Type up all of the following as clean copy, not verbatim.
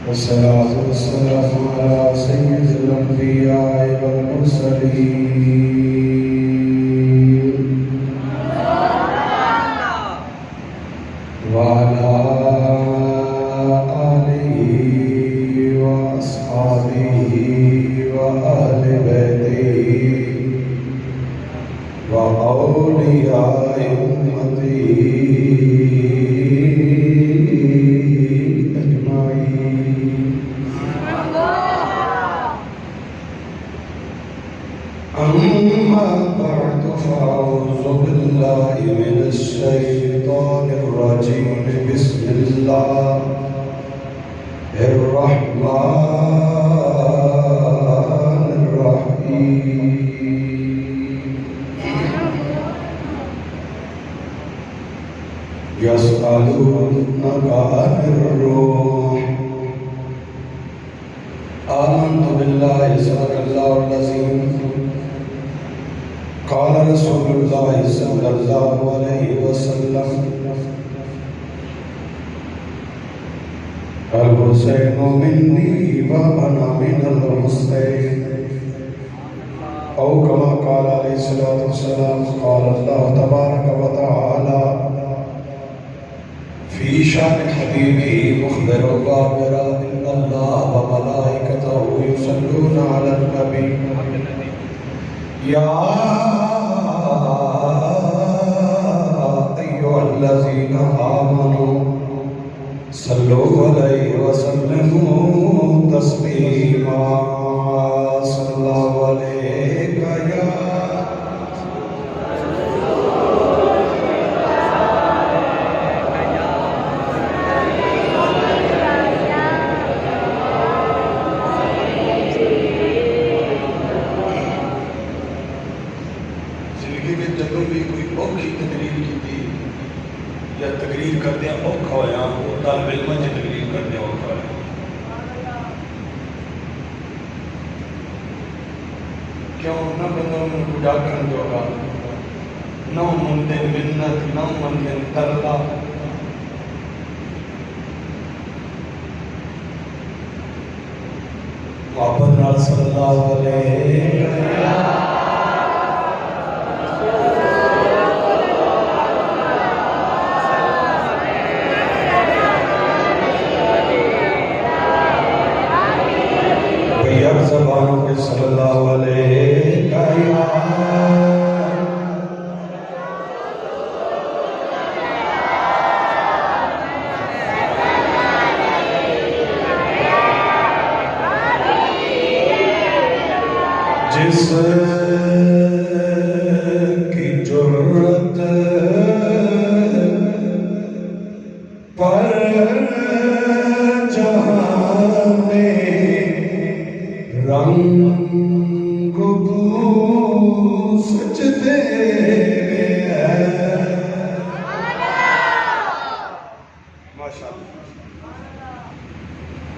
والصلاة والسلام على سيد الأنبياء والمرسلين وعلى آله وأصحابه وأهل بيته وأولياء أمته أما بعد فأعوذ بالله من الشيطان الرجيم بسم الله الرحمن الرحيم يسألونك عن الروح آمنت بالله صدق الله العظيم قال رسول الله صلى الله عليه وسلم الحسين مني وأنا من الحسين أو كما قال عليه الصلاة والسلام قال الله تبارك وتعالى في شأن حبيبه مخبرا وخابرا إن الله وملائكته يصلون على النبي يا أيها الذين آمنوا صلوا عليه وسلموا تسليما صلى الله عليك يا تقریر کرتے ہیں اوکھا ہویا اور طالب علم سے تقریر کرتے ہیں اوکھا ہویا کیوں نہ بندوں میں بڑا کھن جوگا نہ مندن منت نہ مندن ترلا محمد نال صلی اللہ علیہ زبانوں کے صلی اللہ علیہ جس کی جرت پر جہاں میں رنگ بو سجدے ماشاءاللہ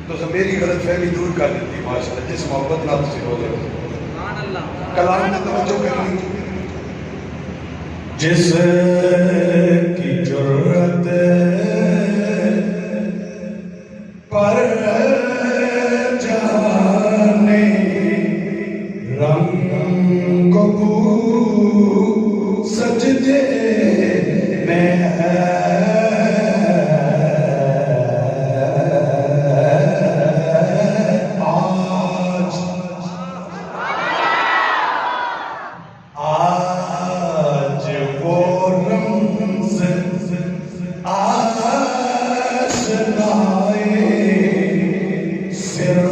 تو میری غلط فہمی دور کر دیتی ماشاءاللہ جس محبت نہ تسی ہو جائے کلام میں توجہ کرنی جس کی جرت پر رنگ بو سجدے میں ہے آج وہ رمز آشنائے سر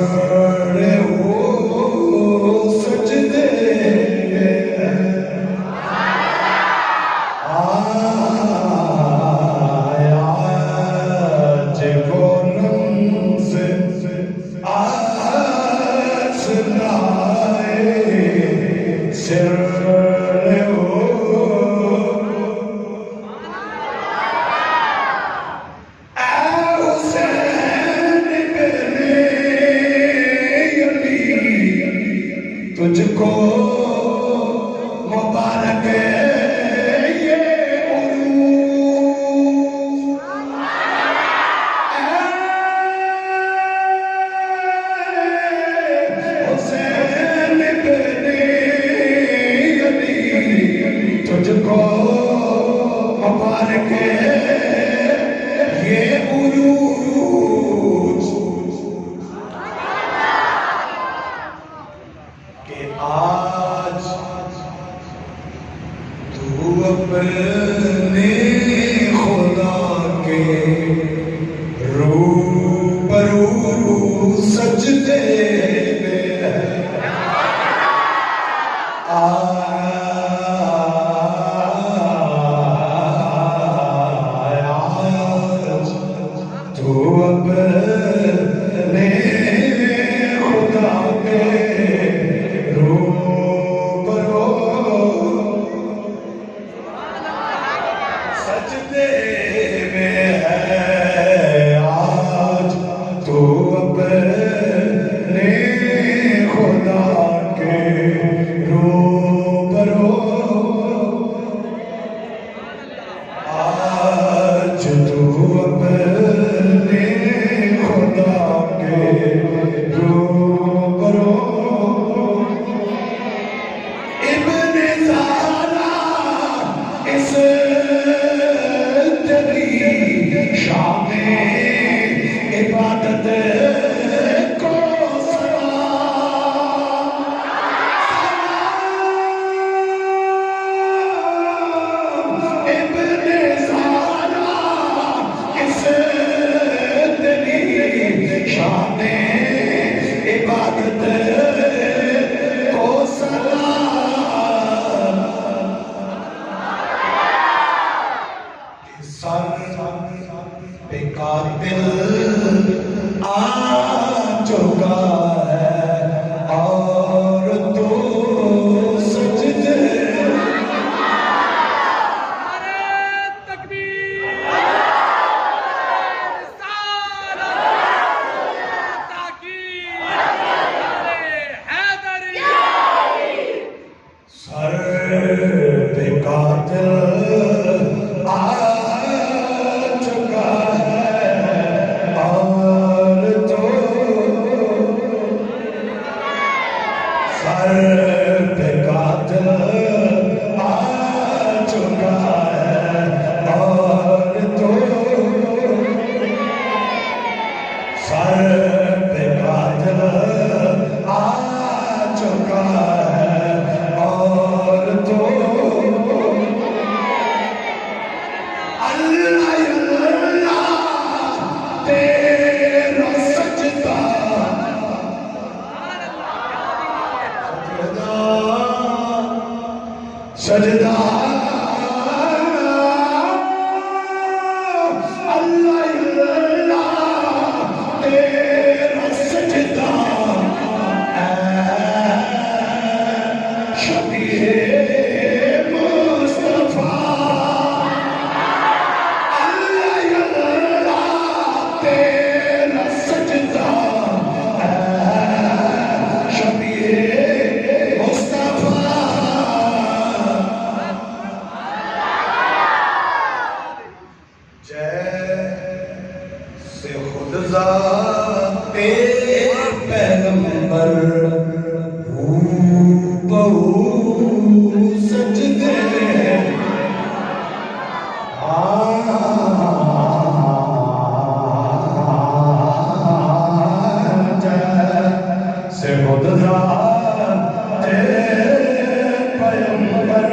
تجھ کو مبارک کہ آج تو اپنے خدا کے روبرو سجدے میں ہے آج تو اپنے خدا کے روبرو سجدے میں ہے آج تو اپنے خدا کے روبرو آج تو اپنے خدا کے روبرو ابن زہرا اس تیری شان عبادت کو سلام ابن زہرا اس تیری شان عبادت کو سلام سر پہ قاتل آ چکا ہے اور تو سجدے سر پہ قاتل آ چکا ہے اور تو سر پہ قاتل آ چکا ہے اور تو سر پہ قاتل آ چکا ہے اور تو اللہ اللہ تیرا سجدہ سجدہ اللہ اللہ تیرا سجدہ شبیہ مصطفیٰ تیرا سجدہ شبیہ مصطفیٰ جیسے خود ذات پیغمبر بہو سجدے سے خود ذات پیغمبر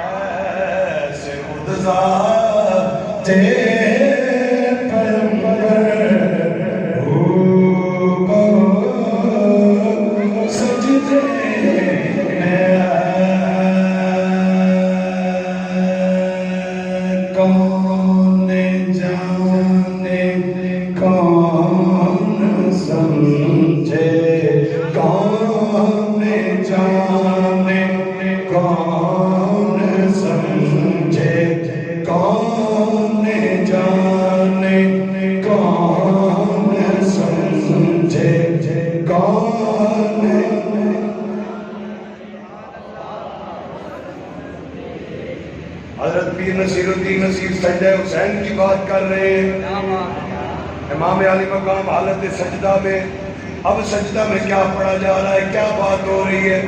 جیسے خود ذات پیغمبر سجدے میں کون جانے کون سمجھے کون جانے کون سمجھے کون جانے کون سمجھے کون حضرت پیر نصیر الدین نصیر سجدہ حسین کی بات کر رہے ہیں امام علی مقام حالت سجدہ میں اب سجدہ میں کیا پڑھا جا رہا ہے کیا بات ہو رہی ہے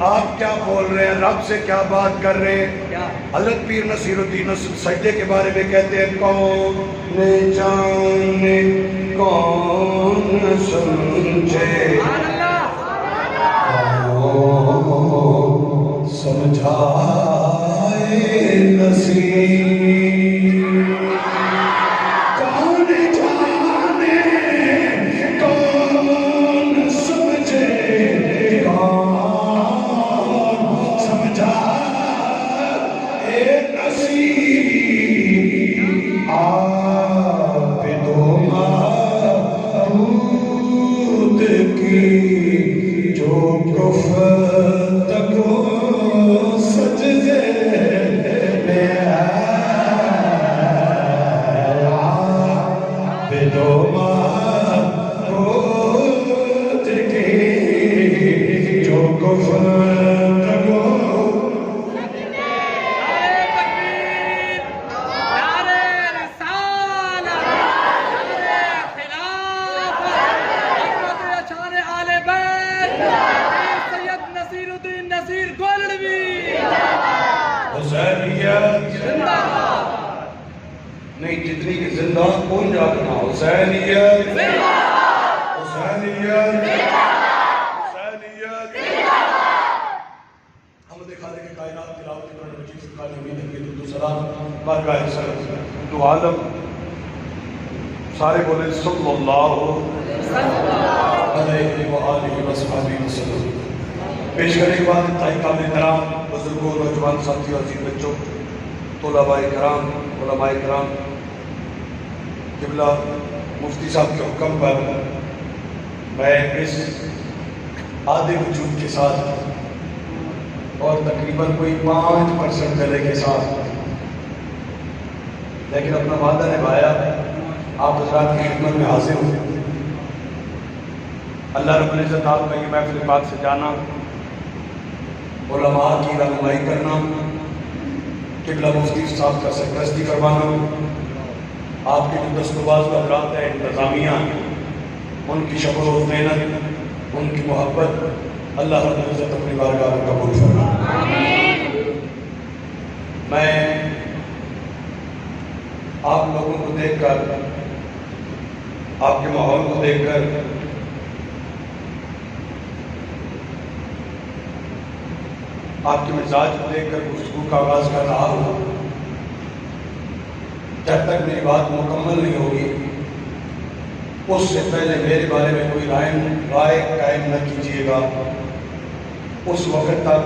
آپ کیا بول رہے ہیں رب سے کیا بات کر رہے ہیں حضرت پیر نصیر الدین سجدے کے بارے میں کہتے ہیں کون جانے کون سمجھے کون سمجھائے نصیر کون جانے کون سمجھے کون سمجھائے نصیر عابد و معبود کی جو گفتگو سجدے میں عابد و معبود کی جو گفتگو نہیں جتنی کی زندہ کون جاگنا حسینیت حسینیت حسینیت حمد خالق کائنات تلاوت قرآن مجید فرقان حمید حمید السلام بارگاہ سر دو عالم سارے بولے صلی اللہ علیہ وآلہ وصحبہ وسلم. پیش کرنے کے بعد انتہائی قابل احترام بزرگوں نوجوان ساتھیوں عزیز بچوں طلباء کرام علماء کرام قبلہ مفتی صاحب کے حکم پر میں اس آدھے وجود کے ساتھ اور تقریباً کوئی 5% گلے کے ساتھ لیکن اپنا وعدہ نبھایا آپ حضرات کی خدمت میں حاضر ہوں. اللہ رب العزت آپ کا یہ محفل پاک سے جانا علماء کی رہنمائی کرنا قبلہ مفتی صاحب کا سرپرستی کروانا آپ کے جو دست و باز حضرات ہیں انتظامیہ ان کی شکر و محنت ان کی محبت اللہ رب العزت اپنی بارگاہ میں قبول فرمائے. میں آپ لوگوں کو دیکھ کر آپ کے ماحول کو دیکھ کر آپ کے مزاج کو دیکھ کر گفتگو کا آغاز کر رہا ہوں. جب تک میری بات مکمل نہیں ہوگی اس سے پہلے میرے بارے میں کوئی رائے قائم نہ کیجیے گا. اس وقت تک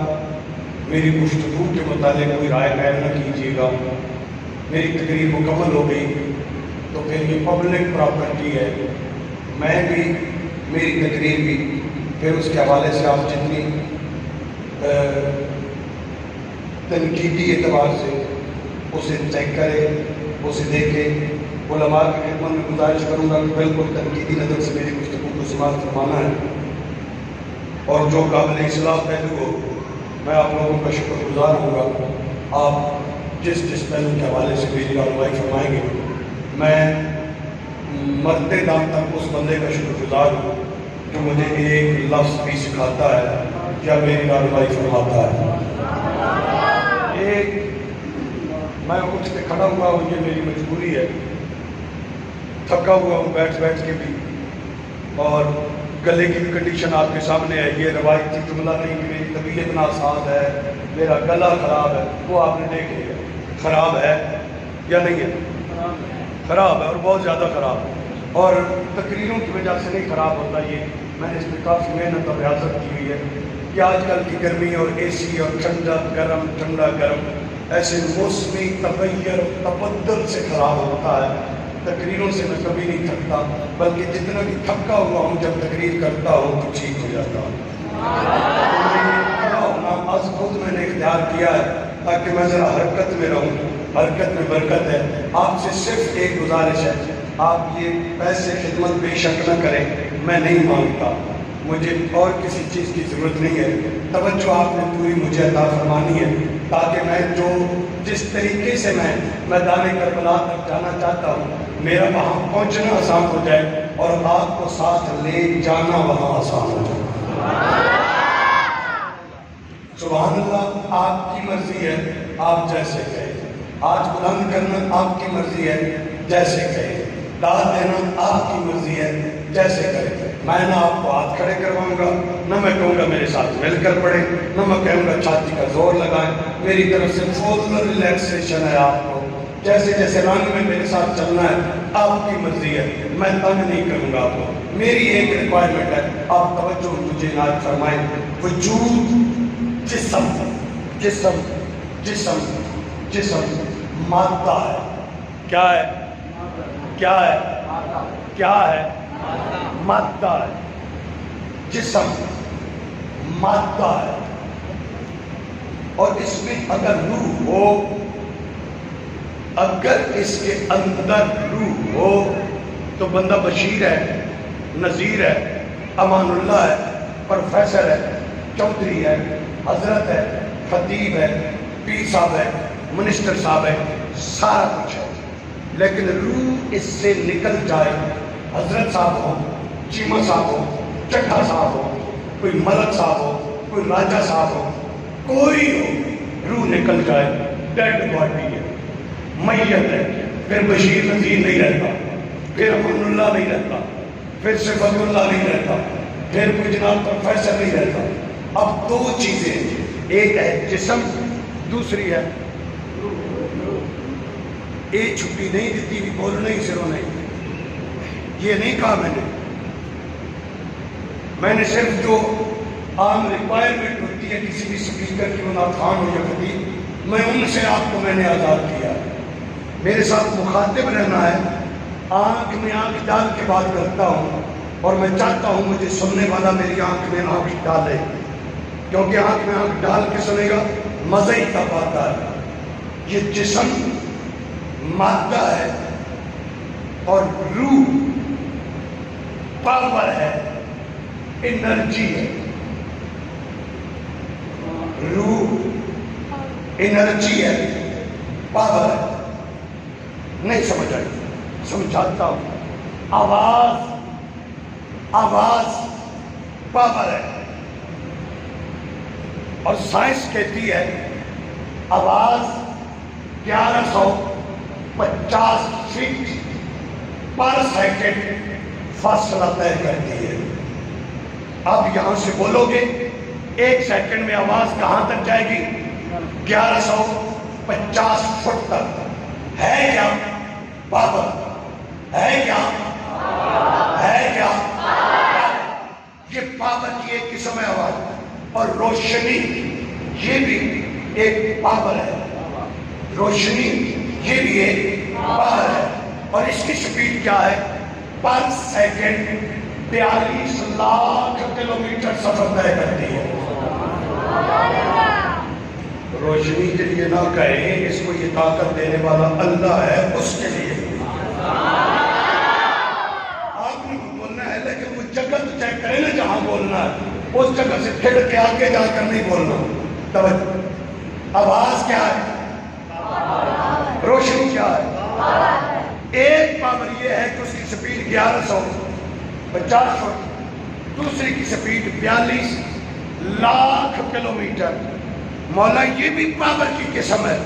میری گفتگو کے متعلق کوئی رائے قائم نہ کیجیے گا. میری تقریر مکمل ہو گئی تو پھر یہ پبلک پراپرٹی ہے. میں بھی میری تقریر بھی پھر اس کے حوالے سے آپ جتنی تنقیدی اعتبار سے اسے چیک کرے اسے دیکھے. علماء کی خدمت میں گزارش کروں گا کہ بالکل تنقیدی نظر سے میری گفتگو کو سماعت فرمانا ہے اور جو قابل اصلاح پہلو ہو میں آپ لوگوں کا شکر گزار ہوں گا. آپ جس پہلو کے حوالے سے میری رہنمائی فرمائیں گے میں مرتے دم تک اس بندے کا شکر گزار ہوں جو مجھے ایک لفظ بھی سکھاتا ہے یا میری رہنمائی فرماتا ہے. ایک میں اٹھ کے کھڑا ہوا ہوں یہ میری مجبوری ہے. تھکا ہوا ہوں بیٹھ کے بھی اور گلے کی کنڈیشن آپ کے سامنے ہے. یہ روایتی جملہ نہیں کہ میری طبیعت ناساز ہے میرا گلا خراب ہے وہ آپ نے دیکھ لیا. خراب ہے یا نہیں ہے؟ خراب ہے اور بہت زیادہ خراب ہے اور تقریروں کی وجہ سے نہیں خراب ہوتا. یہ میں نے اس میں کافی محنت اور ریاضت کی ہوئی ہے کہ آج کل کی گرمی اور اے سی اور ٹھنڈا گرم ایسے موسمی تغیر و تبدل سے خراب ہوتا ہے. تقریروں سے میں کبھی نہیں تھکتا بلکہ جتنا بھی تھکا ہوا ہوں جب تقریر کرتا ہوں تو ٹھیک ہو جاتا ہوں. آج خود میں نے اختیار کیا ہے تاکہ میں ذرا حرکت میں رہوں. حرکت میں برکت ہے. آپ سے صرف ایک گزارش ہے آپ یہ پیسے خدمت بے شک نہ کریں. میں نہیں مانگتا مجھے اور کسی چیز کی ضرورت نہیں ہے. توجہ آپ نے پوری مجھے عطا فرمانی ہے تاکہ میں جس طریقے سے میں میدان کربلا تک جانا چاہتا ہوں میرا وہاں پہنچنا آسان ہو جائے اور آپ کو ساتھ لے جانا وہاں آسان ہو جائے. سبحان اللہ آپ کی مرضی ہے آپ جیسے کہیں، آج بلند کرنا آپ کی مرضی ہے، جیسے کہیں، داد دینا آپ کی مرضی ہے، جیسے کریں۔ میں نہ آپ کو ہاتھ کھڑے کرواؤں گا، نہ میں کہوں گا میرے ساتھ مل کر پڑھیں، نہ میں کہوں گا چھاتی کا زور لگائیں۔ میری طرف سے فل ریلیکسیشن ہے آپ کو، جیسے جیسے رنگ میں میرے ساتھ چلنا ہے آپ کی مرضی ہے، میں تنگ نہیں کروں گا آپ کو۔ میری ایک ریکوائرمنٹ ہے، آپ توجہ مجھے عنایت فرمائیں۔ وجود جسم جسم جسم جسم مادہ ہے، کیا ہے؟ کیا ہے؟ کیا ہے؟ مادہ ہے۔ جسم مادہ ہے، اور اس میں اگر روح ہو، اگر اس کے اندر روح ہو تو بندہ بشیر ہے، نذیر ہے، امان اللہ ہے، پروفیسر ہے، چودھری ہے، حضرت ہے، خطیب ہے، پیر صاحب ہے، منسٹر صاحب ہے، سارا کچھ ہے۔ لیکن روح اس سے نکل جائے، حضرت صاحب ہو، چیمہ صاحب ہو، چٹھا صاحب ہو، کوئی ملک صاحب ہو، کوئی راجہ صاحب ہو، کوئی ہو، روح نکل جائے، ڈیڈ باڈی ہے، میت ہے، پھر بشیر نذیر نہیں رہتا، پھر امان اللہ نہیں رہتا، پھر صفت اللہ نہیں رہتا، پھر کوئی جناب پروفیسر نہیں رہتا۔ اب دو چیزیں ہیں، ایک ہے جسم، دوسری ہے ایک چھٹی نہیں دیتی بھی بولنا ہی سروں نہیں، یہ نہیں کہا میں نے صرف جو عام ریکوائرمنٹ ہوتی ہے کسی بھی سپیکر کی، وہ خان ہو یا خطیب، میں ان سے آپ کو میں نے آزاد کیا۔ میرے ساتھ مخاطب رہنا ہے، آنکھ میں آنکھ ڈال کے بات کرتا ہوں، اور میں چاہتا ہوں مجھے سننے والا میری آنکھ میں آنکھ ڈالے، کیونکہ آنکھ میں آنکھ ڈال کے سنے گا مزہ ہی تب آتا ہے۔ یہ جسم مادہ ہے اور روح پاور ہے، انرجی ہے۔ روح انرجی ہے، پاور ہے۔ نہیں سمجھ آئی؟ سمجھاتا ہوں۔ آواز پاور ہے، اور سائنس کہتی ہے آواز 1150 فٹ پر سیکنڈ فاصلہ طے کرتی ہے۔ اب یہاں سے بولو گے ایک سیکنڈ میں آواز کہاں تک جائے گی؟ 1150 فٹ تک۔ ہے کیا پاور؟ ہے کیا؟ ہے کیا؟ یہ پاور کی ایک قسم ہے آواز۔ اور روشنی یہ بھی ایک پاور ہے، روشنی یہ بھی ایک پاور ہے، اور اس کی سپیڈ کیا ہے؟ پر سیکنڈ 42 لاکھ کلومیٹر سفر طے کرتی ہے۔ روشنی کے لیے نہ کہیں، اس کو یہ طاقت دینے والا اللہ ہے، اس کے لیے آپ نے بولنا ہے، لیکن وہ جگہ تو چیک کرے نا جہاں بولنا ہے، اس جگہ سے پھر کے آگے جا کر نہیں بولنا۔ توجہ، آواز کیا ہے؟ روشنی کیا ہے؟ ایک پاور یہ ہے کہ اس کی سپیڈ 1150 فٹ، دوسری کی سپیڈ 42 لاکھ کلومیٹر۔ مولا یہ بھی پاور کی قسم ہے،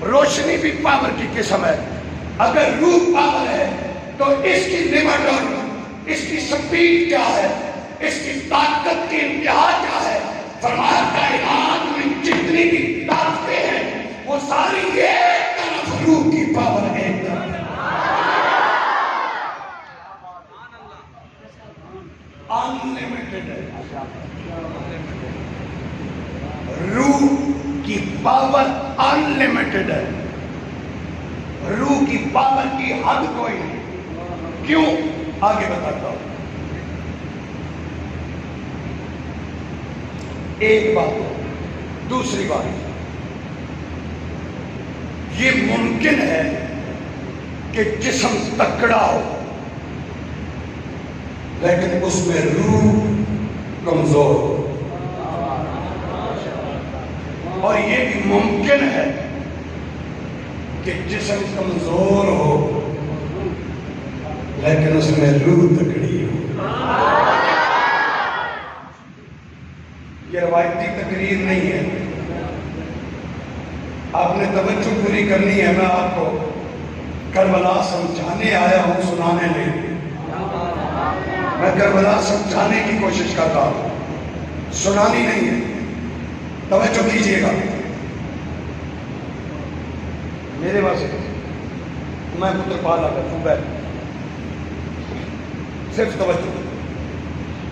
روشنی بھی پاور کی قسم ہے۔ اگر روح پاور ہے تو اس کی لمٹ اور اس کی سپیڈ کیا ہے، اس کی طاقت کی انتہا کیا ہے؟ فرمایا کائنات میں جتنی بھی طاقتیں ہیں وہ ساری ایک طرف، روح کی پاور ایک طرف۔ انلیمیٹڈ ہے روح کی پاور، انلیمیٹڈ ہے۔ روح کی پاور کی حد کوئی نہیں۔ کیوں؟ آگے بتاتا ہوں۔ ایک بات، دوسری بات، یہ ممکن ہے کہ جسم تکڑا ہو لیکن اس میں روح کمزور ہو، اور یہ بھی ممکن ہے کہ جسم کمزور ہو لیکن اس میں روح تکڑی ہو۔ یہ روایتی تقریر نہیں ہے، آپ نے توجہ پوری کرنی ہے. میں آپ کو کربلا سمجھانے آیا ہوں, سنانے نہیں. میں کربلا سمجھانے کی کوشش کرتا ہوں, سنانی نہیں ہے. توجہ کیجیے گا میرے واسطے. میں پتر پالا کر صوبہ, صرف توجہ.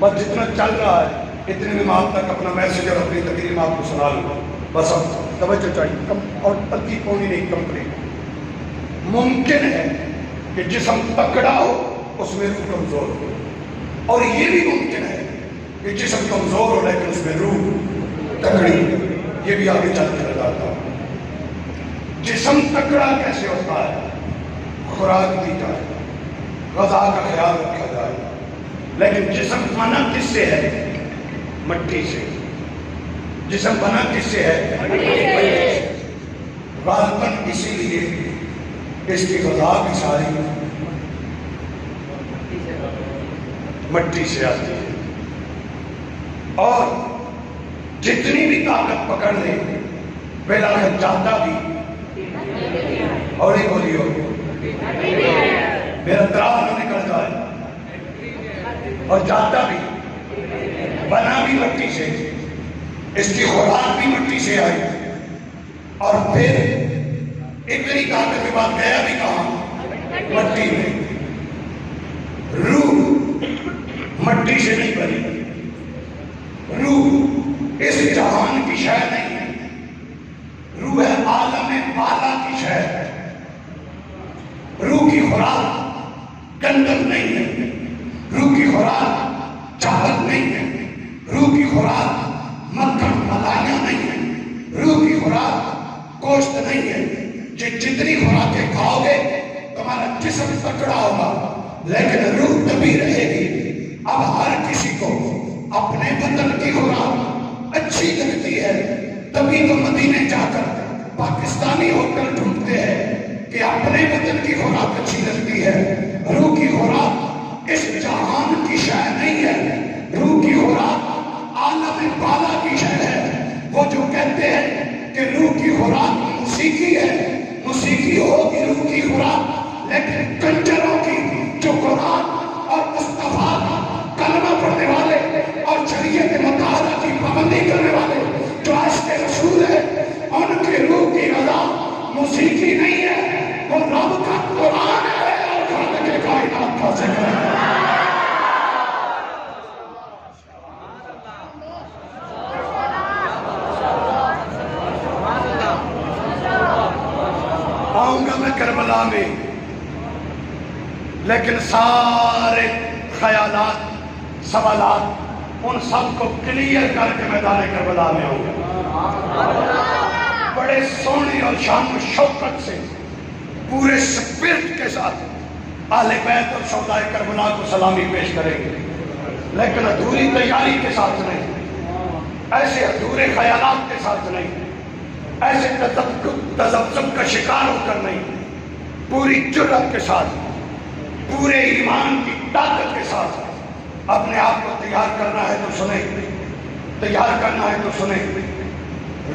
بس جتنا چل رہا ہے اتنے میں آپ تک اپنا میسج اور اپنی تقریر میں آپ کو سنا لوں. بس اب توجہ چاہیے, اور تلقی پونی نہیں, کمپلیٹ. ممکن ہے کہ جسم تکڑا ہو اس میں روح کمزور ہو, اور یہ بھی ممکن ہے کہ جسم کمزور ہو لیکن اس میں روح تکڑی. یہ بھی آگے چل کے بتاتا ہوں. جسم تکڑا کیسے ہوتا ہے؟ خوراک دی جائے, غذا کا خیال رکھا جائے. لیکن جسم بنا کس سے ہے؟ مٹی سے. جسم بنا کس سے ہے؟ مٹی سے. غالباً اسی لیے اس کی غذا بھی ساری مٹی سے آتی ہے. اور جتنی بھی طاقت پکڑ لے بالآخر جاتا بھی, اور ہی بولی ہو, میرا تراب نہ نکل جائے, اور جاتا بھی, بنا بھی مٹی سے. اس کی خوراک بھی مٹی سے آئی, اور پھر اتنی طاقت کے بعد گیا بھی کہاں؟ مٹی میں. روح مٹی سے نہیں بنی. روح اس جہان کی شے نہیں ہے. روح ہے عالم بالا کی شے. روح کی خوراک گندم نہیں ہے. روح کی خوراک چاول نہیں ہے. روح کی خوراک مکھن ملائیاں نہیں ہے. روح کی خوراک گوشت نہیں ہے. جتنی خوراکیں کھاؤ گے تمہارا جسم تکڑا ہوگا لیکن روح دبی رہے گی. اب ہر کسی کو اپنے بدن کی خوراک اچھی لگتی ہے, تبھی تو مدینے جا کر پاکستانی ہو کر ڈھونڈتے ہیں کہ اپنے بدن کی خوراک اچھی لگتی ہے. روح کی خوراک اس جہان کی شے نہیں ہے. روح کی خوراک عالم بالا کی شے ہے. وہ جو کہتے ہیں کہ روح کی خوراک موسیقی ہے, موسیقی ہوگی روح کی خوراک, لیکن کنجروں کی جو قرآن اور مصطفیٰ کا کلمہ پڑھنے والے اور شریعت مطالعہ کی پابندی کرنے والے جو عاشق رسول ہے, ان کے روح کی غذا موسیقی نہیں ہے, وہ رب کا قرآن ہے اور خالق کائنات کا ذکر ہے. آؤں گا میں کربلا میں, لیکن سارے خیالات, سوالات, ان سب کو کلیئر کر کے میدان کربلا میں آؤں گا. بڑے سونے اور شان و شوکت سے پورے سپرٹ کے ساتھ اہل بیت اور شہدائے کربلا کو سلامی پیش کریں گے, لیکن ادھوری تیاری کے ساتھ نہیں, ایسے ادھورے خیالات کے ساتھ نہیں, ایسے تذبذب کا شکار ہو کر نہیں, پوری جرأت کے ساتھ, پورے ایمان کی طاقت کے ساتھ اپنے آپ کو تیار کرنا ہے تو سنیں, تیار کرنا ہے تو سنیں.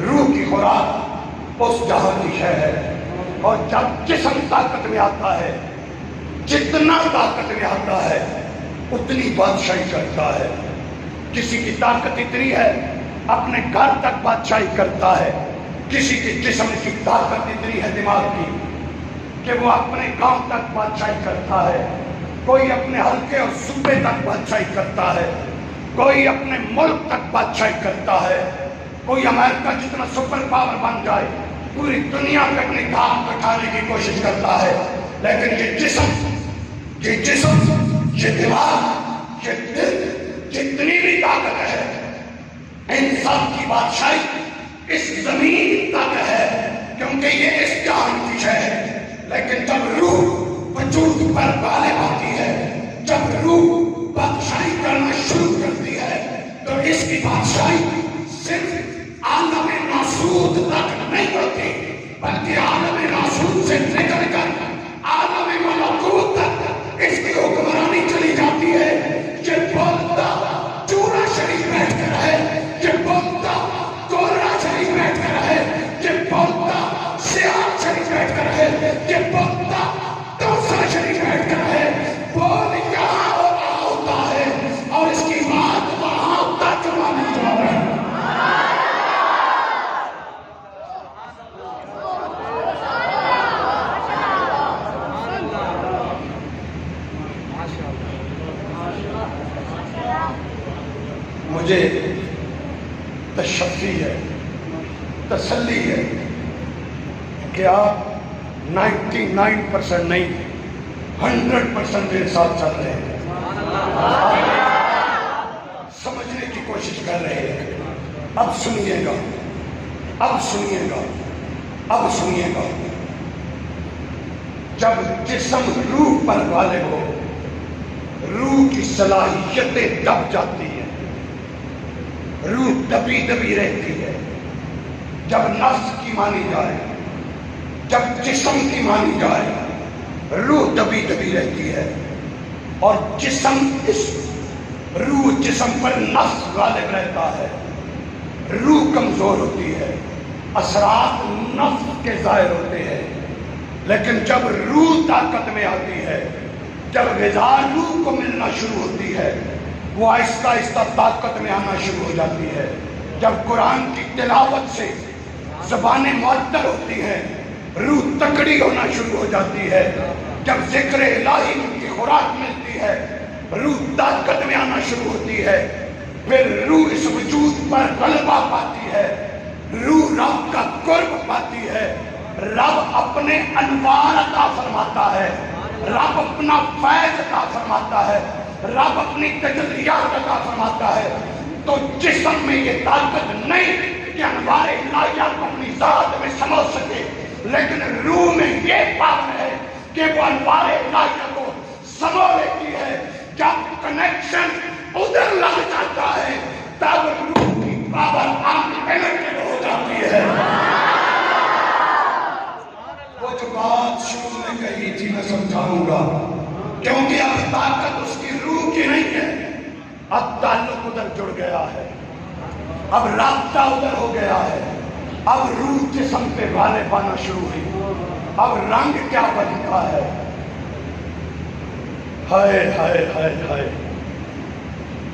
روح کی خوراک اس جہاں کی شے ہے, اور جب جسم طاقت میں آتا ہے, جتنا طاقت میں آتا ہے اتنی بادشاہی کرتا ہے. کسی کی طاقت اتنی ہے اپنے گھر تک بادشاہی کرتا ہے, کسی کے جسم کی طاقت اتنی ہے دماغ کی کہ وہ اپنے گاؤں تک بادشاہی کرتا ہے, کوئی اپنے حلقے اور صوبے تک بادشاہی کرتا ہے, کوئی اپنے ملک تک بادشاہی کرتا ہے, کوئی امریکہ جتنا سپر پاور بن جائے پوری دنیا پہ اپنی دھاک اٹھانے کی کوشش کرتا ہے. لیکن یہ جسم, یہ دماغ, یہ دل, جتنی بھی طاقت ہے ان سب کی بادشاہی اس زمین تک ہے, کیونکہ یہ اس جہان کی شے ہے. لیکن جب روح وجود پر غالب آتی ہے, جب روح بادشاہی کرنا شروع کرتی ہے, تو اس کی بادشاہی صرف عالم ناسود تک نہیں ہوتی, بلکہ عالم ناسود سے نکل کر عالم ملکوت تک اس کی حکمرانی چلی جاتی ہے. یہ بولتا چورا شریف بیٹھ کر ہے, یہ بولتا کورا شریف بیٹھ کر ہے, یہ بولتا مجھے تشفی ہے، تسلی ہے کہ آپ 99% نہیں 100% میرے ساتھ چل رہے ہیں، سمجھنے کی کوشش کر رہے ہیں۔ اب سنیے گا، اب سنیے گا، اب سنیے گا۔ جب جسم روح پر غالب ہو، روح کی صلاحیتیں دب جاتی ہیں، روح دبی دبی رہتی ہے۔ جب نفس کی مانی جائے، جب جسم کی مانی جائے، روح دبی دبی رہتی ہے، اور جسم اس روح جسم پر نفس غالب رہتا ہے، روح کمزور ہوتی ہے، اثرات نفس کے ظاہر ہوتے ہیں۔ لیکن جب روح طاقت میں آتی ہے، جب غذا روح کو ملنا شروع ہوتی ہے، وہ آہستہ آہستہ طاقت میں آنا شروع ہو جاتی ہے۔ جب قرآن کی تلاوت سے زبانیں معطر ہوتی ہیں، روح تکڑی ہونا شروع ہو جاتی ہے۔ جب ذکر الہی کی خوراک ملتی ہے، روح طاقت میں آنا شروع ہوتی ہے۔ پھر روح اس وجود پر غلبہ پاتی ہے، روح رب کا قرب پاتی ہے، رب اپنے انوار عطا فرماتا ہے، رب اپنا فیض عطا فرماتا ہے، رب اپنی تجلیات عطا فرماتا ہے۔ تو جسم میں یہ طاقت نہیں کہ انوار الہیہ کو اپنی ذات میں سمجھ سکے، لیکن روح میں یہ پاور ہے کہ وہ انوار الہیہ کو سمجھ لیتی ہے۔ جب کنیکشن ادھر لگ جاتا ہے، تب روح کی پاور انلیمیٹڈ ہو جاتی ہے۔ وہ جو بات شروع میں کہی تھی میں سمجھاؤں گا، کیونکہ اب طاقت اس کی روح کی نہیں ہے، اب تعلق ادھر جڑ گیا ہے، اب رابطہ ادھر ہو گیا ہے، اب روح جسم پہ غالب آنا شروع ہوئی۔ اب رنگ کیا بنتا ہے، ہائے ہائے ہائے ہائے،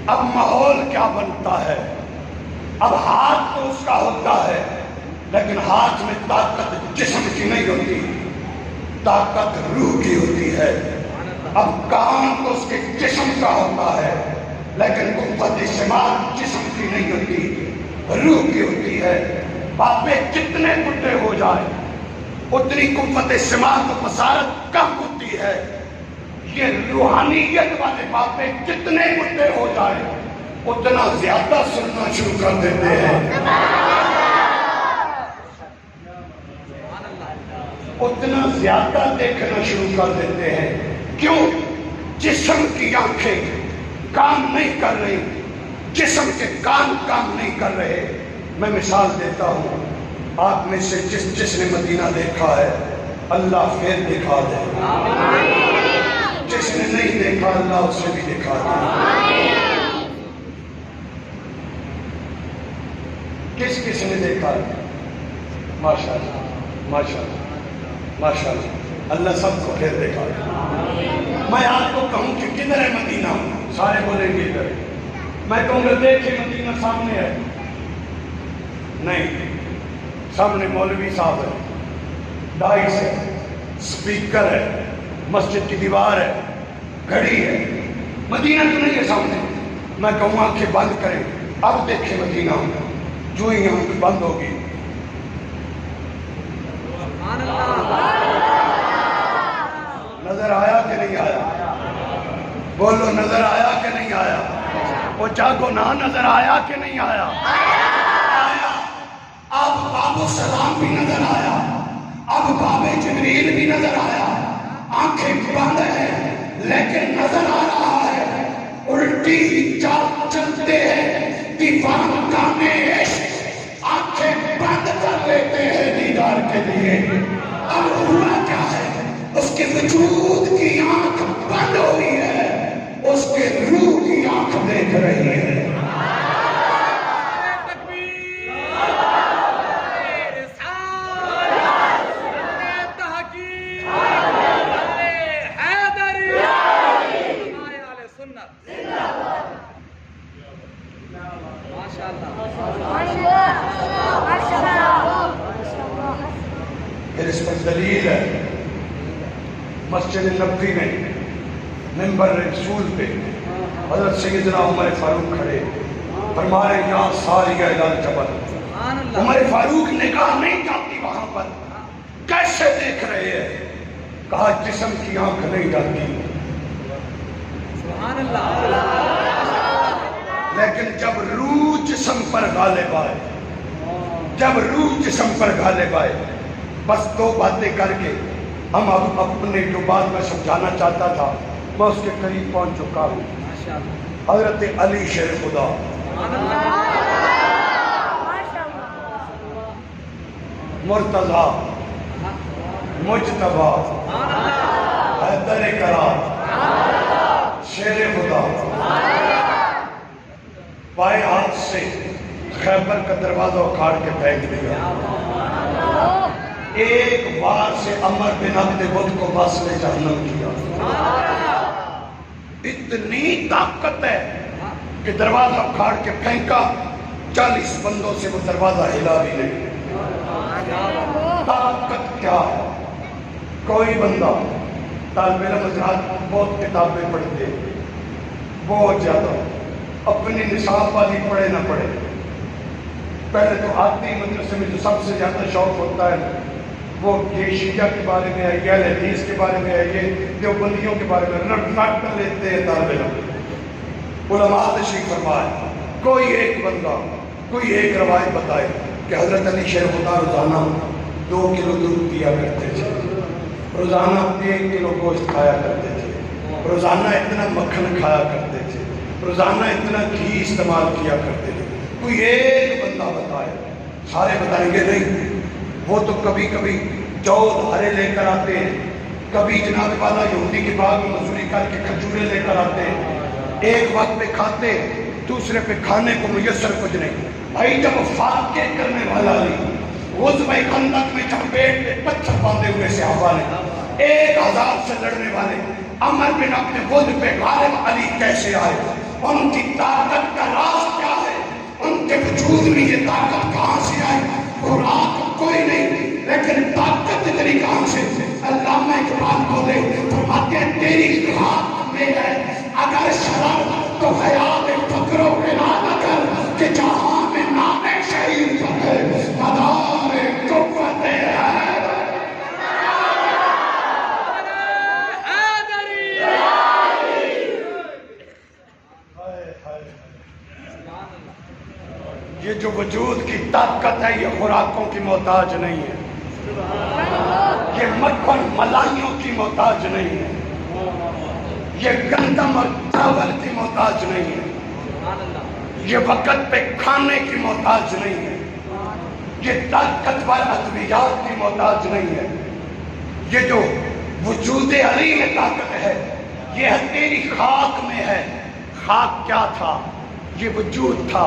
اب ماحول کیا بنتا ہے۔ اب ہاتھ تو اس کا ہوتا ہے، لیکن ہاتھ میں طاقت جسم کی نہیں ہوتی، طاقت روح کی ہوتی ہے۔ اب کام تو اس کے جسم کا ہوتا ہے، لیکن قوت شمال جسم کی نہیں ہوتی، روح کی ہوتی ہے۔ باپے جتنے بڈھے ہو جائیں، اتنی قوت شمال کو بصارت کم ہوتی ہے۔ یہ روحانیت والے باپے جتنے بڈھے ہو جائیں، اتنا زیادہ سننا شروع کر دیتے ہیں، اتنا زیادہ دیکھنا شروع کر دیتے ہیں۔ کیوں؟ جسم کی آنکھیں کام نہیں کر رہی، جسم کے کان کام نہیں کر رہے۔ میں مثال دیتا ہوں، آپ میں سے جس نے مدینہ دیکھا ہے، اللہ پھر دکھا دے، جس نے نہیں دیکھا اللہ اسے بھی دکھا دے۔ کس کس نے دیکھا ہے؟ ماشاءاللہ ماشاءاللہ ماشاءاللہ، اللہ سب کو پھر دکھا دے۔ میں آپ کو کہوں کہ کدھر ہے مدینہ، سارے بولیں گے ادھر، میں کہوں گا دیکھیں مدینہ سامنے ہے، نہیں، سامنے مولوی صاحب ہے، ڈائس ہے، سپیکر ہے، مسجد کی دیوار ہے، گھڑی ہے، مدینہ تو نہیں ہے سامنے۔ میں کہوں آنکھیں بند کریں، اب دیکھیں مدینہ، جو ہی آنکھ بند ہوگی نظر آیا کہ نہیں آیا؟ بولو نظر آیا کہ نہیں آیا؟ وہ جاگو نا، نظر آیا کہ نہیں آیا؟ آیا۔ اب باب السلام بھی نظر آیا، اب باب جبریل بھی نظر آیا، آنکھیں بند ہیں لیکن نظر آ رہا ہے۔ الٹی چال چلتے ہیں دیوان کانے عشق، آنکھیں بند کر لیتے ہیں دیدار کے لیے۔ اب ہوا کیا ہے؟ اس کے وجود کی آنکھ بند ہوئی ہے، اس کے روح کی آنکھ دیکھ رہی ہے۔ پھر اس پر دلیل ہے، مسجد نبوی میں منبر رسول پہ حضرت سیدنا عمر فاروق کھڑے، فرمائے یہاں ساری اعلان جبل، عمر فاروق نگاہ نہیں جاتی وہاں پر، کیسے دیکھ رہے ہیں؟ کہا جسم کی آنکھ نہیں جاتی، سبحان اللہ، لیکن جب روح جسم پر غالب آئے، جب روح جسم پر غالب آئے، بس دو باتیں کر کے ہم اب اپنے جو بات میں سمجھانا چاہتا تھا میں اس کے قریب پہنچ چکا ہوں۔ حضرت علی شیر خدا، مرتضیٰ، مجتبیٰ، حیدر کرام، شیر خدا، بائیں ہاتھ سے خیبر کا دروازہ اکھاڑ کے پھینک دیا، ایک بار سے عمر بن عبد ود کو وصل جہنم کیا۔ اتنی طاقت ہے کہ دروازہ اکھاڑ کے پھینکا، 40 بندوں سے وہ دروازہ ہلا بھی نہیں۔ طاقت کیا ہے؟ کوئی بندہ طالب علم حضرات بہت کتابیں پڑھتے ہیں، بہت زیادہ، اپنی نصاب والی پڑھے نہ پڑھے، پہلے تو آتی مدرسے میں جو سب سے زیادہ شوق ہوتا ہے وہ یہ شیعہ کے بارے میں ہے، یہ اہل حدیث کے بارے میں ہے، یہ دیوبندیوں کے بارے میں رٹ کر لیتے ہیں طالب علم۔ علماء تشریف فرمائے، کوئی ایک بندہ کوئی ایک روایت بتائے کہ حضرت علی شیر خدا روزانہ 2 کلو دودھ پیا کرتے تھے، روزانہ 1 کلو گوشت کھایا کرتے تھے، روزانہ اتنا مکھن کھایا کرتے تھے، روزانہ اتنا گھی استعمال کیا کرتے تھے۔ کوئی ایک بندہ بتائے، سارے بتائیں گے نہیں، وہ تو کبھی کبھی جوز ہرے لے کر آتے ہیں، کبھی جناب والا یہودی کے باغ میں مزدوری کر کے کھجورے لے کر آتے ہیں، ایک وقت پہ کھاتے دوسرے پہ کھانے کو میسر کچھ نہیں۔ بھائی جب فاتح کرنے والا نہیں، غزوہ خندق میں جب پیٹ پہ پتھر باندھے ہوئے صحابہ نے 1000 سے لڑنے والے عمر بن عبد ود پہ غالب علی کیسے آئے؟ ان کی طاقت کا راز کیا ہے؟ ان کے وجود میں یہ طاقت کہاں سے آئی؟ خوراک کوئی نہیں، لیکن طاقت اتنی کہاں سے؟ علامہ اقبال بولے فرماتے ہیں تیری خاک میں ہے اگر شرم تو خیال فکر و غنا نہ کر کہ جہاں میں نام شہید پر ہے مدار قوت ہے۔ یہ جو وجود کی طاقت ہے یہ خوراکوں کی محتاج نہیں ہے، یہ مکھن ملائیوں کی محتاج نہیں ہے، یہ گندم اور چاول کی محتاج نہیں ہے، یہ وقت پہ کھانے کی محتاج نہیں ہے، یہ طاقتور ادویات کی محتاج نہیں ہے۔ یہ جو وجود علی میں طاقت ہے یہ ہے تیری خاک میں ہے۔ خاک کیا تھا؟ یہ وجود تھا،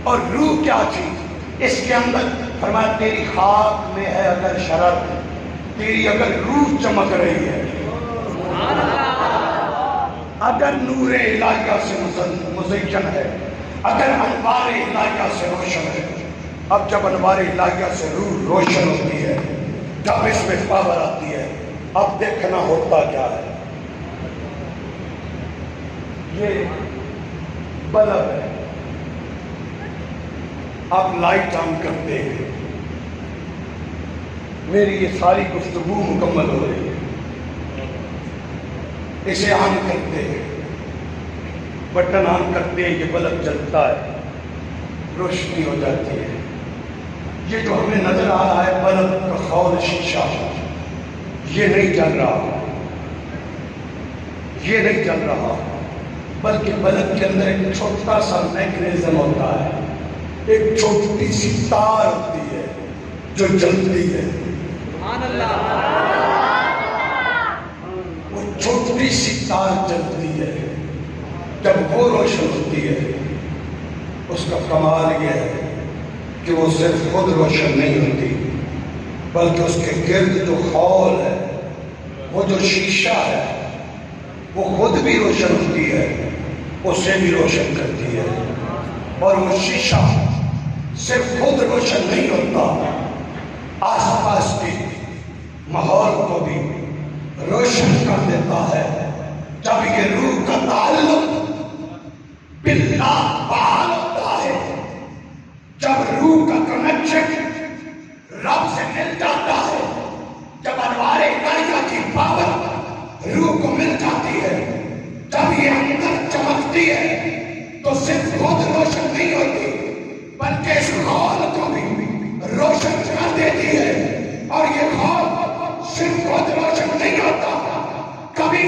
اور روح کیا چیز؟ اس کے اندر فرمایا تیری خاک میں ہے اگر شرط، تیری اگر روح چمک رہی ہے، اگر نور الہیہ سے مزین ہے، اگر انوار الہیہ سے روشن ہے۔ اب جب انوار الہیہ سے روح روشن ہوتی ہے، جب اس میں پاور آتی ہے، اب دیکھنا ہوتا کیا ہے۔ یہ بلب ہے، آپ لائٹ آن کرتے ہیں، میری یہ ساری گفتگو مکمل ہو رہی ہے، اسے آن کرتے ہیں، بٹن آن کرتے ہیں، یہ بلب جلتا ہے، روشنی ہو جاتی ہے۔ یہ جو ہمیں نظر آ رہا ہے بلب کا خول شیشہ، یہ نہیں جل رہا، یہ نہیں جل رہا، بلکہ بلب کے اندر ایک چھوٹا سا میکینزم ہوتا ہے، ایک چھوٹی سی تار ہوتی ہے جو جلتی ہے۔ سبحان اللہ، وہ چھوٹی سی تار جلتی ہے، جب وہ روشن ہوتی ہے اس کا کمال یہ ہے کہ وہ صرف خود روشن نہیں ہوتی بلکہ اس کے گرد جو خول ہے، وہ جو شیشہ ہے، وہ خود بھی روشن ہوتی ہے، اسے بھی روشن کرتی ہے۔ اور وہ شیشہ صرف خود روشن نہیں ہوتا، آس پاس کے ماحول کو بھی روشن کر دیتا ہے۔ جب یہ روح کا تعلق باللہ بحال ہوتا ہے تو صرف خود روشن نہیں ہوتی بلکہ اس خول کو بھی روشن کر دیتی ہے. اور یہ خول صرف خود روشن نہیں ہوتا، کبھی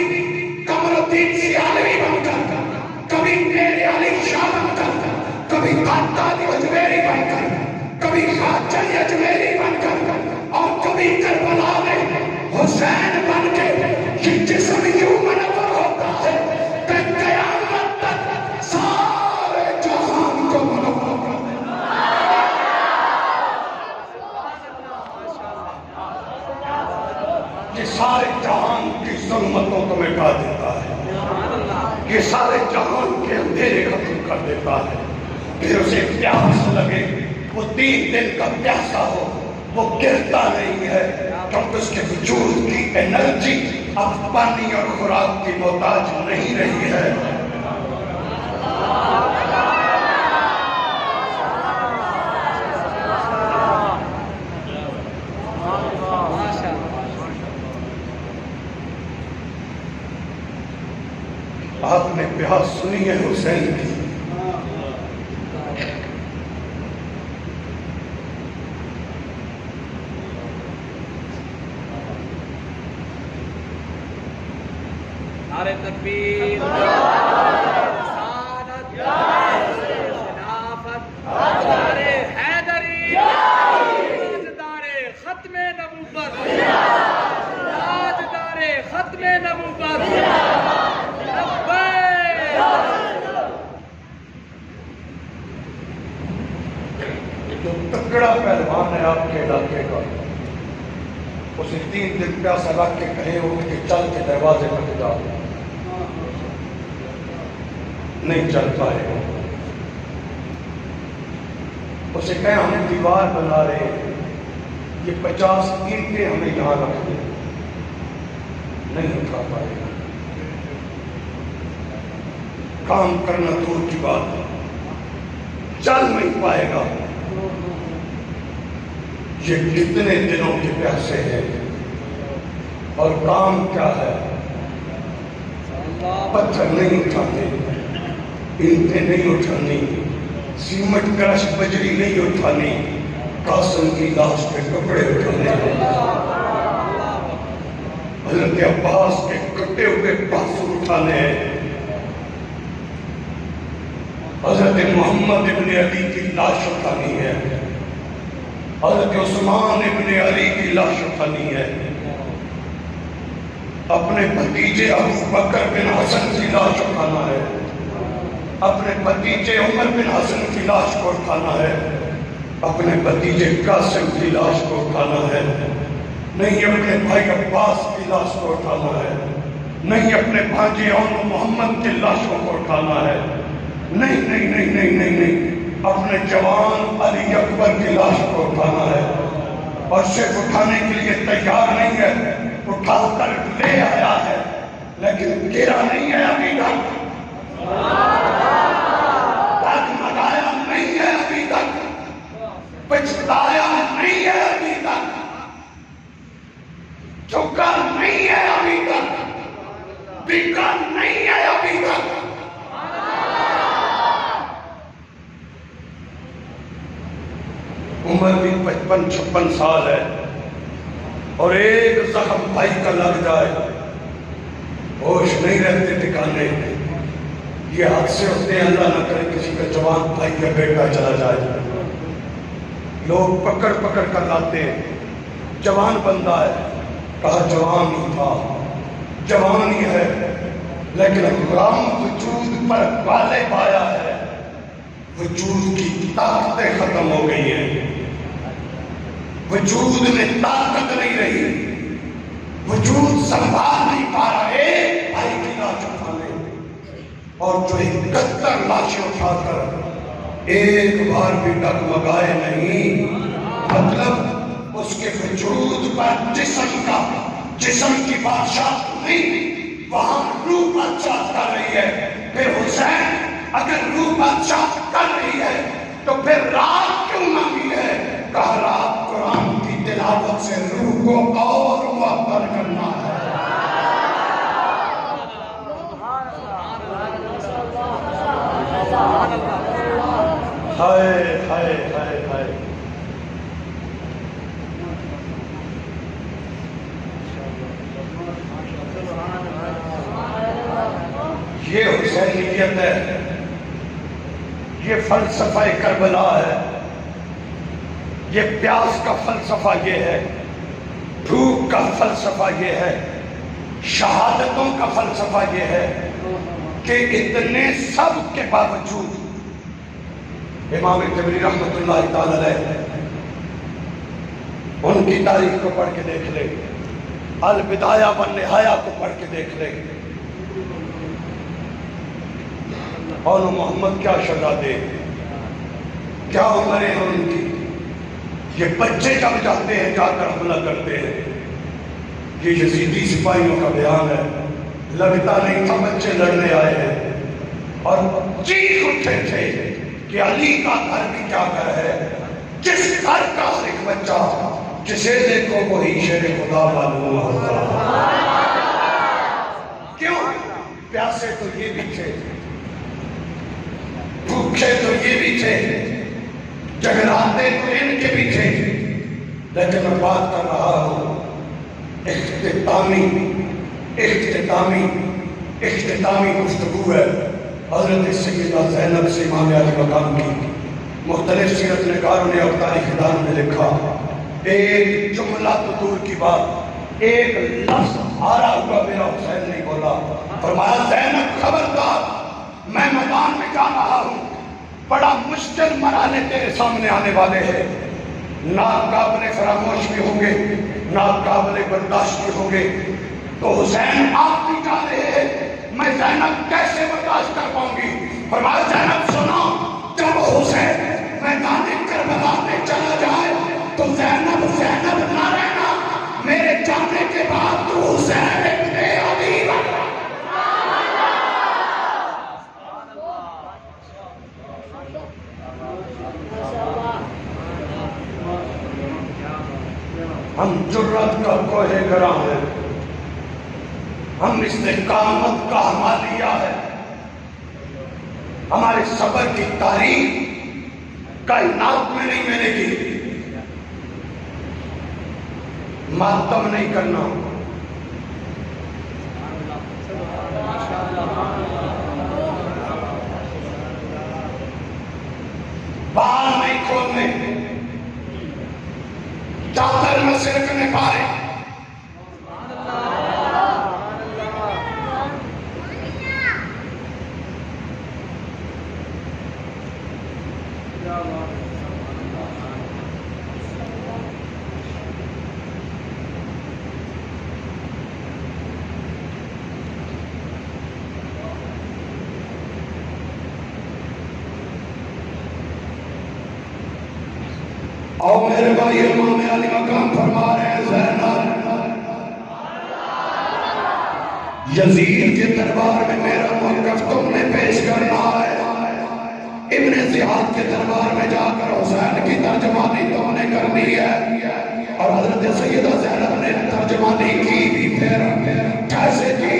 قمر الدین سیالوی بن کر، کبھی میرے علی شاہ بن کر، کبھی قادی اجمیری بن کر، کبھی خواجہ اجمیری بن کر، اور کبھی کربلا میں حسین بن کے یہ جسم یوں منور ہوتا ہے کہ قیامت تک سارے جہان کو منور کر دیتا ہے. یہ سارے جہان کی ظلمتوں کو مٹا دیتا ہے، یہ سارے جہان کے اندھیرے ختم کر دیتا ہے. پھر اسے پیاس لگے، وہ 3 دن کا پیاسا ہو، وہ گرتا نہیں ہے، کیونکہ اس کے وجود کی انرجی اب پانی اور خوراک کی محتاج نہیں رہی ہے. آپ نے پیاس سنی ہے حسین کی؟ نعرہ تکبیر، رسالت، خلافت، نعرہ حیدری، تاجدار ختم نبوت، تاجدار ختم نبوت. جو تکڑا پہلوان ہے آپ کے علاقے کا، اسے 3 دن پیاسا لگ کے کہے اٹھ کے چل کے دروازے پر جا، نہیں چل پائے گا. اسے کہے ہم دیوار بنا رہے ہیں، یہ 50 اینٹیں ہمیں یہاں رکھ دیں، نہیں اٹھا پائے گا. کام کرنا دور کی بات ہے، چل نہیں پائے گا. یہ کتنے دنوں کے پیاسے ہیں، اور کام کیا ہے؟ پتھر نہیں اٹھاتے، اینٹیں نہیں اٹھانی، سیمنٹ کرش بجری نہیں اٹھانی، قاسم کی لاش کے کپڑے اٹھانے، حضرت عباس کے کٹے ہوئے بازو اٹھانے ہیں، حضرت محمد ابن علی کی لاش اٹھانی ہے، حضرت عثمان ابن علی کی لاش اٹھانی ہے، اپنے بھتیجے ابو بکر بن حسن کی لاش اٹھانا ہے، اپنے بھتیجے عمر بن حسن کی لاش کو اٹھانا ہے، اپنے بھتیجے قاسم کی لاش کو اٹھانا ہے، نہیں اپنے بھائی عباس کی لاش کو اٹھانا ہے، نہیں اپنے بھانجے اون محمد کی لاشوں کو اٹھانا ہے، نہیں نہیں نہیں نہیں نہیں نہیں اپنے جوان علی اکبر کی لاش کو اٹھانا ہے. اور صرف اٹھانے کے لیے تیار نہیں ہے، اٹھا کر لے آیا ہے، لیکن گرا نہیں ہے ابھی تک، ڈگمگایا نہیں ہے ابھی تک، پچھتایا نہیں ہے ابھی تک، جھکا نہیں ہے ابھی تک، بکا نہیں ہے ابھی تک. عمر بھی 55-56 سال ہے، اور ایک زخم بھائی کا لگ جائے ہوش نہیں رہتے ٹھکانے. یہ حادثے ہوتے ہیں، اللہ نہ کرے کسی کا جوان بھائی یا بیٹا چلا جائے، لوگ پکڑ پکڑ کر لاتے ہیں، جوان بندہ ہے، کہا جوان ہی تھا، جوان ہی ہے، لیکن غم وجود پر غالب آیا ہے، وجود کی طاقتیں ختم ہو گئی ہیں، وجود میں طاقت نہیں رہی، وجود سنبھال نہیں پا رہا. ایک بھائی کی لاش اٹھا لے، اور جو 71 لاشیں اٹھا کر ایک بار بھی ڈگمگائے نہیں، مطلب اس کے وجود پر جسم کی بادشاہ نہیں، وہاں روح بادشاہ کر رہی ہے. پھر حسین اگر روح بادشاہ کر رہی ہے تو پھر رات کیوں مانگی ہے؟ کہا رات قرآن کی تلاوت سے روح کو اور معطر کرنا ہے. اللہ ہائے ہائے ہائے ہائے، یہ حسینیت ہے، یہ فلسفہ کربلا ہے، یہ پیاس کا فلسفہ یہ ہے، بھوک کا فلسفہ یہ ہے، شہادتوں کا فلسفہ یہ ہے کہ اتنے سب کے باوجود امام تبری رحمت اللہ تعالی علیہ، ان کی تاریخ کو پڑھ کے دیکھ لے، البدایہ والنہایہ کو پڑھ کے دیکھ لے، اور محمد کیا شہزادے، کیا عمریں ہیں ان کی، یہ بچے جب جاتے ہیں جا کر حملہ کرتے ہیں، یہ یزیدی سپاہیوں کا بیان ہے، لگتا نہیں تھا بچے لڑنے آئے ہیں، اور چیخ اٹھے تھے کہ علی کا گھر بھی کیا گھر ہے، جس گھر کا ہر ایک بچہ جسے دیکھو وہی شیر خدا معلوم ہوتا۔ کیوں؟ پیاسے تو یہ بھی تھے، بھوکے تو یہ بھی تھے، جگراتے تو ان کے بھی تھے، لیکن میں بات کر رہا ہوں اختتامی گفتگو ہے حضرت سیدہ زینب سے امام علی مقام کی۔ مختلف سیرت نگاروں نے اور تاریخ دانوں نے لکھا، ایک جملہ تو دور کی بات، ایک لفظ ہارا ہوا میرا حسین نہیں بولا، فرمایا زینب خبردار، میں میدان میں جا رہا ہوں، بڑا مشکل مرحلے تیرے سامنے آنے والے ہیں، ناقابل فراموش بھی ہوں گے، ناقابل برداشت بھی ہوں گے، تو حسین آپ بھی جا رہے ہیں، میں زینب کیسے برداشت کر پاؤں گی؟ فرمایا زینب سنو، جب حسین میدان کربلا میں چلا جائے تو زینب زینب نہ رہنا، میرے جانے کے بعد تو حسین ابن علی بننا۔ ہم جرت کا کوہ گراں ہیں، ہم استقامت کا حمالیہ ہے، ہمارے صبر کی تاریخ کائنات میں نہیں ملے گی، ماتم نہیں کرنا، بال نہیں کھولنے، چادر میں صرف نکالے، اور میرے بھائی امام علی مقام فرما رہے ہیں زینب یزید کے دربار میں میرا موقف تم نے پیش کرنا ہے، ابن زیاد کے دربار میں جا کر حسین کی ترجمانی تم نے کرنی ہے، اور حضرت سیدہ زینب نے ترجمانی کی بھی پھر کیسے کی؟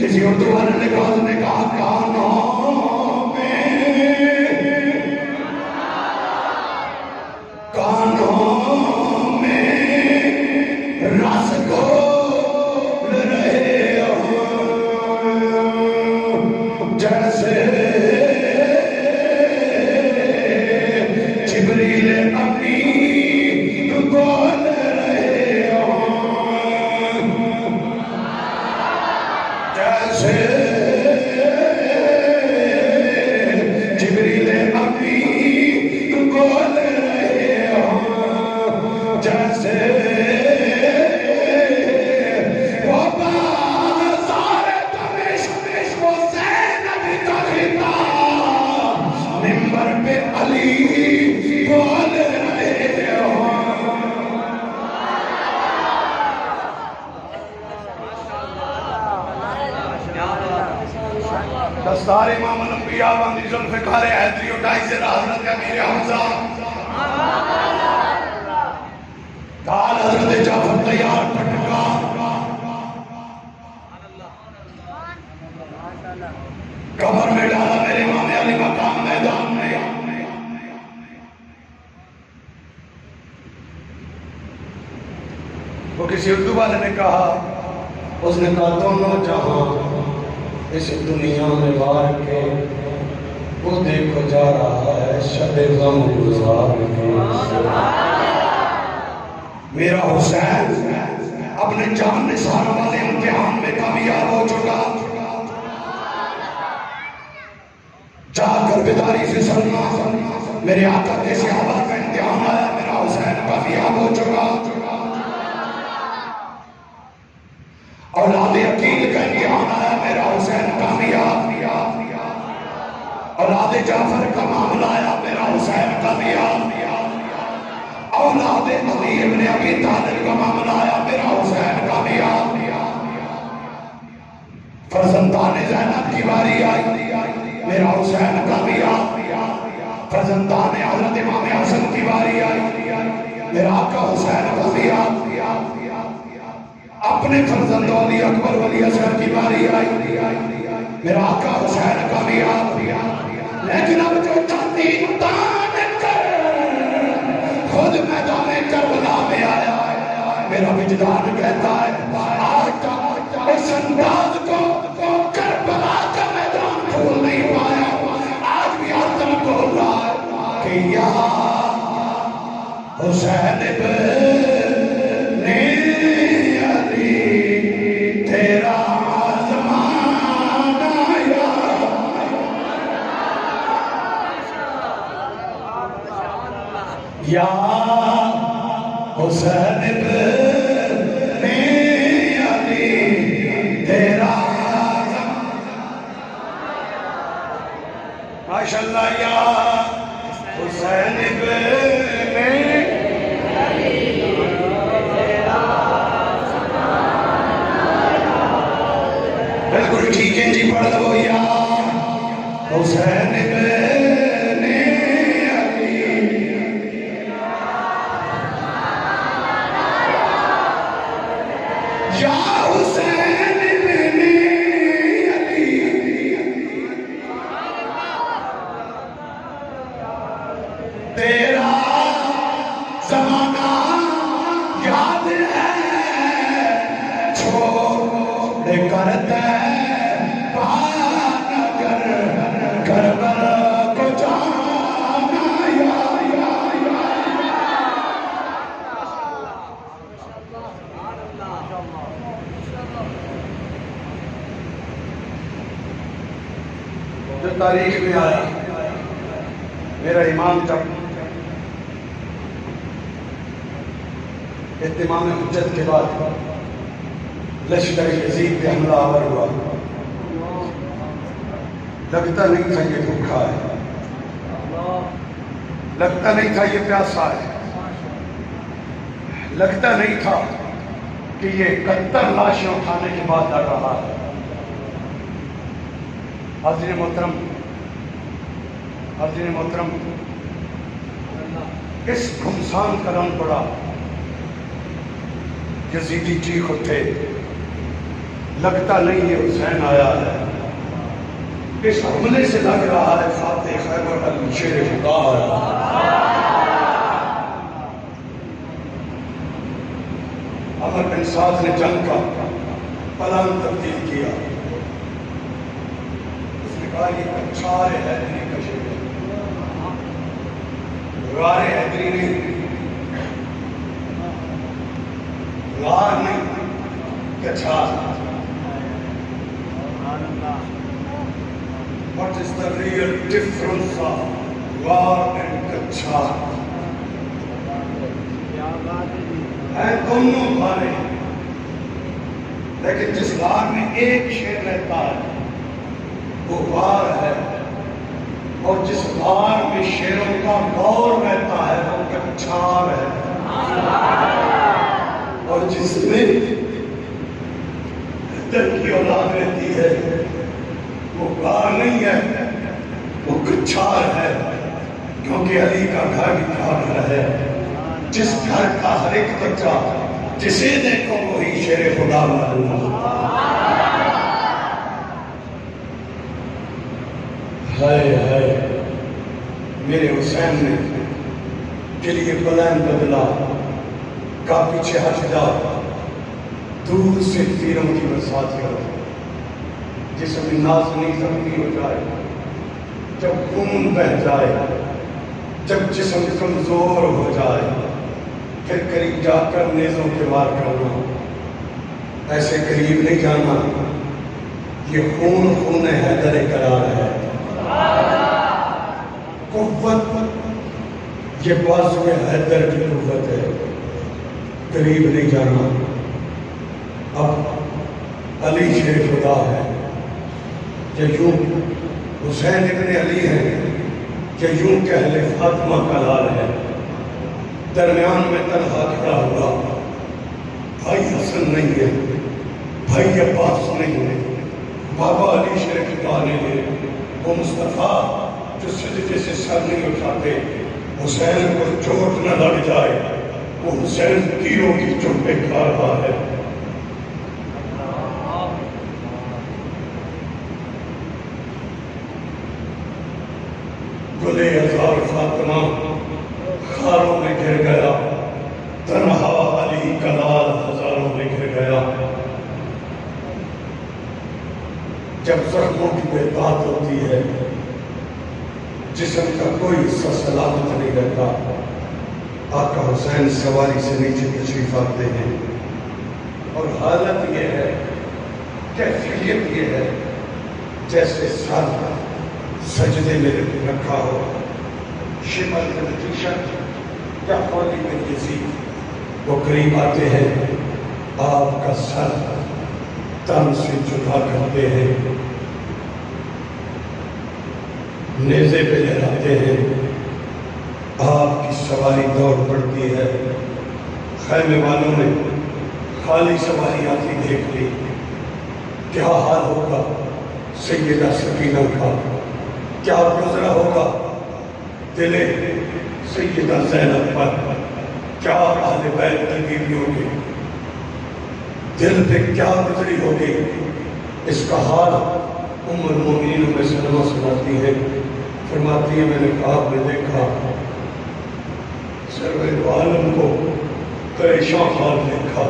کسی اردو والے نے کہا کانوں میں رس گھول رہے ہوں، جیسے جبریل امین بول رہے ہوں، جیسے جبریل امین بول رہے ہوں، جیسے وہ بازار دمشق وہ زینب کا خطاب منبر پہ علی بول رہے ہوں۔ دستار امام الانبیاء باندھی ذوالفقار حیدری اٹھائی سے حضرت امیر حمزہ کال حضرت جعفر تیار پٹکا قبر میں ڈالا میرے امام علی مقام میدان میں، کسی اردو والے نے کہا، اس نے کہا دونوں جہاں اس دنیا میں وار کے، وہ دیکھو جا رہا ہے شب غم گزار کے۔ میرا حسین اپنے جان نثار والے امتحان میں کامیاب ہو چکا، جا کر بیداری سے سننا، میرے آقا کے صحابہ کا امتحان آیا، میرا حسین کامیاب ہو چکا۔ اولاد عقیل کا امتحان آیا، میرا حسین کامیاب۔ اولاد جعفر کا معاملہ آیا، میرا حسین کامیاب۔ اولاد علی ابن ابی طالب کا معاملہ آیا، میرا حسین کامیاب۔ فرزندان زینب کی باری آئی، میرا حسین کامیاب۔ فرزندان حضرت امام حسن کی باری آئی، میرا آقا حسین کامیاب۔ اپنے فرزند علی اکبر ولی اصغر کی باری آئی، میرا آقا حسین کامیاب۔ لیکن اب جو چاہتی تان کر خود میدان کربلا میں آیا ہے، میرا وجدان کہتا ہے آج تک اس انداز کو کربلا کا میدان بھول نہیں پایا، آج بھی آتم بول رہا ہے کہ یا حسین ابن علی تیرا زمانہ یا حسین ابن علی تیرا ماشاءاللہ یا حسین ابن بالکل ٹھیک ہے جی، پڑھ دو یا حسین ابن علی یا حسین ابن علی تیرا زمانہ یاد ہے چھوڑ کر کربلا کو جانا جو تاریخ میں آیا، میرا امام جب اتمام حجت کے بعد لشکر یزید پہ حملہ آور ہوا، لگتا نہیں تھا یہ بھوکا ہے، لگتا نہیں تھا یہ پیاسا ہے، لگتا نہیں تھا کہ یہ 71 لاشیں اٹھانے کے بعد لڑ رہا ہے۔ حاضرین محترم، اس گھمسان کا رنگ پڑا، یزیدی چیخ اٹھے، لگتا نہیں یہ حسین آیا ہے، اس حملے سے لگ رہا ہے فاتح خیبر الشیر خدا ہے۔ عمر بن سعد نے جنگ کا پلان تبدیل کیا، اس نے کہا یہ کچھار حیدری کا شیر ہے، غار حیدری نہیں، غار نہیں، کچھار۔ What is the real difference of غار and کچھار؟ ہے دونوں غاریں، لیکن جس غار میں ایک شیر رہتا ہے وہ غار ہے، اور جس غار میں شیروں کا غور رہتا ہے وہ کچھار ہے، اور جس میں در کی اولاد رہتی ہے وہ غار نہیں ہے، وہ کچھار ہے، کیونکہ علی کا گھر گھر ہے، جس گھر کا ہر ایک بچہ جسے دیکھو وہی شیر خدا معلوم ہے۔ میرے حسین نے کے لیے پلان بدلا، کا پیچھے ہٹ جا، دور سے تیروں کی برسات کرو، جسم نازنی زخمی ہو جائے، جب خون بہہ جائے، جب جسم کمزور ہو جائے، پھر قریب جا کر نیزوں کے وار کرنا، ایسے قریب نہیں جانا، یہ خون خون حیدر قرار ہے، قوت یہ بازو حیدر کی قوت ہے، قریب نہیں جانا۔ اب علی شیر خدا ہے یا یوں حسین ابن علی ہے یا یوں کہ اہل فاطمہ کا لال ہے، درمیان میں تنہا کھڑا ہوا، بھائی حسن نہیں ہے، بھائی عباس نہیں ہے، بابا علی شیر خدا نہیں ہے، وہ مصطفیٰ جو سجدے سے سر نہیں اٹھاتے، حسین کو چوٹ نہ لگ جائے، وہ حسین تیروں کی چوٹیں کھا رہا ہے۔ گلے ہزار فاطمہ خاروں میں گر گیا، تنہا علی کا لال ہزاروں میں گر گیا۔ جب زخموں کی بہتات ہوتی ہے، جسم کا کوئی حصہ سلامت نہیں رہتا، آقا حسین سواری سے نیچے تشریف آتے ہیں، اور حالت یہ ہے، کیفیت یہ ہے جیسے سر سجدے میں رکھا ہو۔ شمر بن جیشن یا خالد بن یزید وہ قریب آتے ہیں، آپ کا سر تن سے جدا کرتے ہیں، نیزے پہ لہراتے ہیں، آپ کی سواری دوڑ پڑتی ہے۔ خیمے والوں نے خالی سواری آتی دیکھ لی، کیا حال ہوگا سیدہ سکینہ کا، کیا گزرا ہوگا دل سیدہ زینب پر، کیا اہل بیت کی بیویوں کے دل پہ کیا گزری ہوگی۔ اس کا حال ام المومنین ام سلمہ سناتی ہے، فرماتی ہے میں نے خواب میں دیکھا سرور عالم کو پریشان حال دیکھا،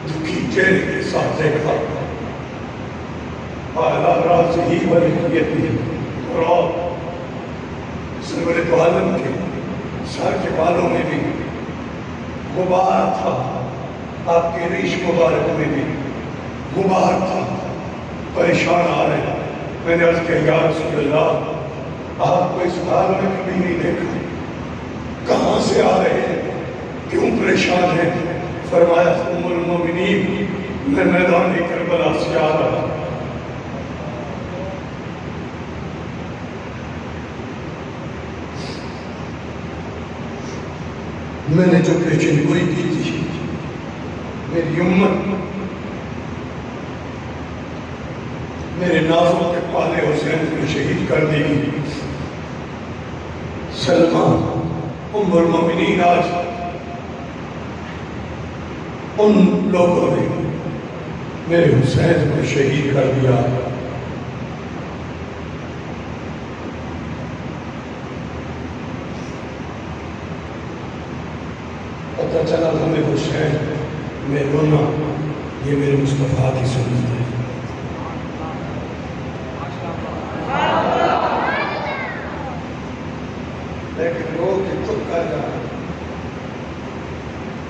دکھی چہرے کے ساتھ دیکھا، اعلیٰ راز ہی ولیتی اور سرور عالم کے سر کے بالوں میں بھی غبار تھا، آپ کے ریش مبارک میں بھی غبار تھا، پریشان آ رہے ہیں۔ میں نے عرض کیا یا رسول اللہ، آپ کو اس حال میں کبھی نہیں دیکھا، کہاں سے آ رہے ہیں، کیوں پریشان ہیں؟ فرمایا ام المومنین میں میدان کربلا سے آ رہا۔ میں نے جو پیشن گوئی کی تھی، میری امت میرے نازوں کے پالے حسین کو شہید کر دے گی۔ سلمہ ام المومنین آج ان لوگوں نے میرے حسین کو شہید کر دیا۔ پتہ چلا ہمیں حسین میں رونا، یہ میرے مصطفیٰ کی سنت ہے۔ لیکن لوگ چپ کر جائیں،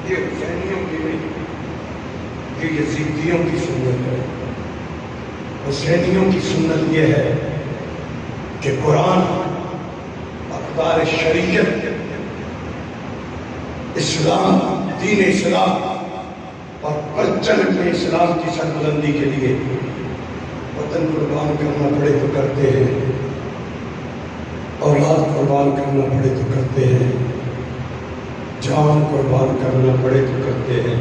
یہ حسینیوں کی نہیں، یہ یزیدیوں کی سنت ہے۔ حسینیوں کی سنت یہ ہے کہ قرآن، اقدار شریعت، اسلام، دین اسلام اور کلچر میں اسلام کی سربلندی کے لیے وطن قربان کرنا پڑے تو کرتے ہیں، اولاد قربان کرنا پڑے تو کرتے ہیں، جان قربان کرنا پڑے تو کرتے ہیں،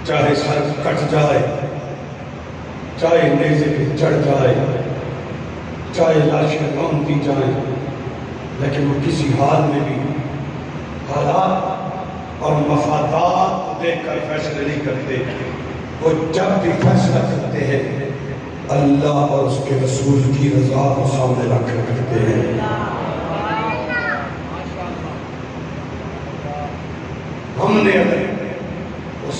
چاہے سر کٹ جائے، چاہے نیزے پہ چڑھ جائے، چاہے لاشیں رون دی جائیں، لیکن وہ کسی حال میں بھی حالات اور مفادات کو دیکھ کر فیصلے نہیں کرتے۔ وہ جب بھی فیصلہ کرتے ہیں اللہ اور اس کے رسول کی رضا کو سامنے رکھ کر کرتے ہیں۔ ہم نے اگر